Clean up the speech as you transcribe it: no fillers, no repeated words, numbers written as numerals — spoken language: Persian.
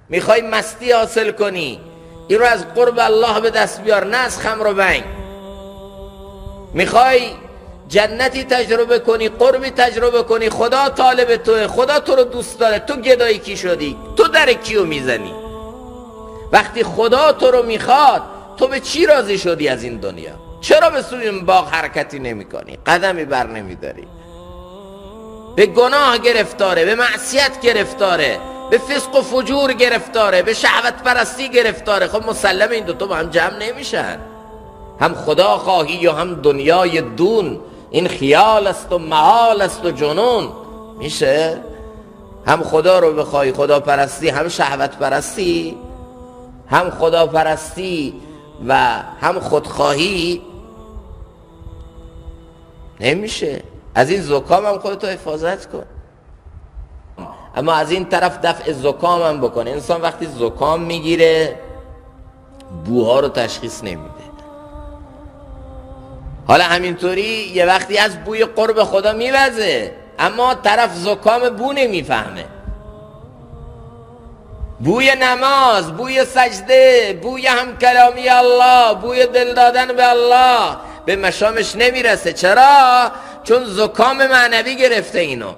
میخوای مستی حاصل کنی، این رو از قرب الله به دست بیار، نه از خمر و بنگ. میخوای جنتی تجربه کنی، قربی تجربه کنی، خدا طالب توه، خدا تو رو دوست داره، تو گدای کی شدی؟ تو در کیو میزنی؟ وقتی خدا تو رو میخواد، تو به چی راضی شدی از این دنیا؟ چرا به سوی این باغ حرکتی نمی کنی؟ قدمی بر نمی داری؟ به گناه گرفتاره، به معصیت گرفتاره، به فسق و فجور گرفتاره، به شهوت پرستی گرفتاره. خب مسلم این دوتا با هم جمع نمیشن. هم خدا خواهی و هم دنیای دون، این خیال است و محال است و جنون. میشه؟ هم خدا رو بخوای، خدا پرستی، هم شهوت پرستی، هم خدا پرستی و هم خودخواهی؟ نمیشه. از این زکام هم خودتو حفاظت کن، اما از این طرف دفع زکام هم بکن. انسان وقتی زکام میگیره بوها رو تشخیص نمیده. حالا همینطوری یه وقتی از بوی قرب خدا میوزه، اما طرف زکام بو نمیفهمه. بوی نماز، بوی سجده، بوی هم کلامی الله، بوی دل دادن به الله به مشامش نمیرسه. چرا؟ چون زکام معنوی گرفته اینو.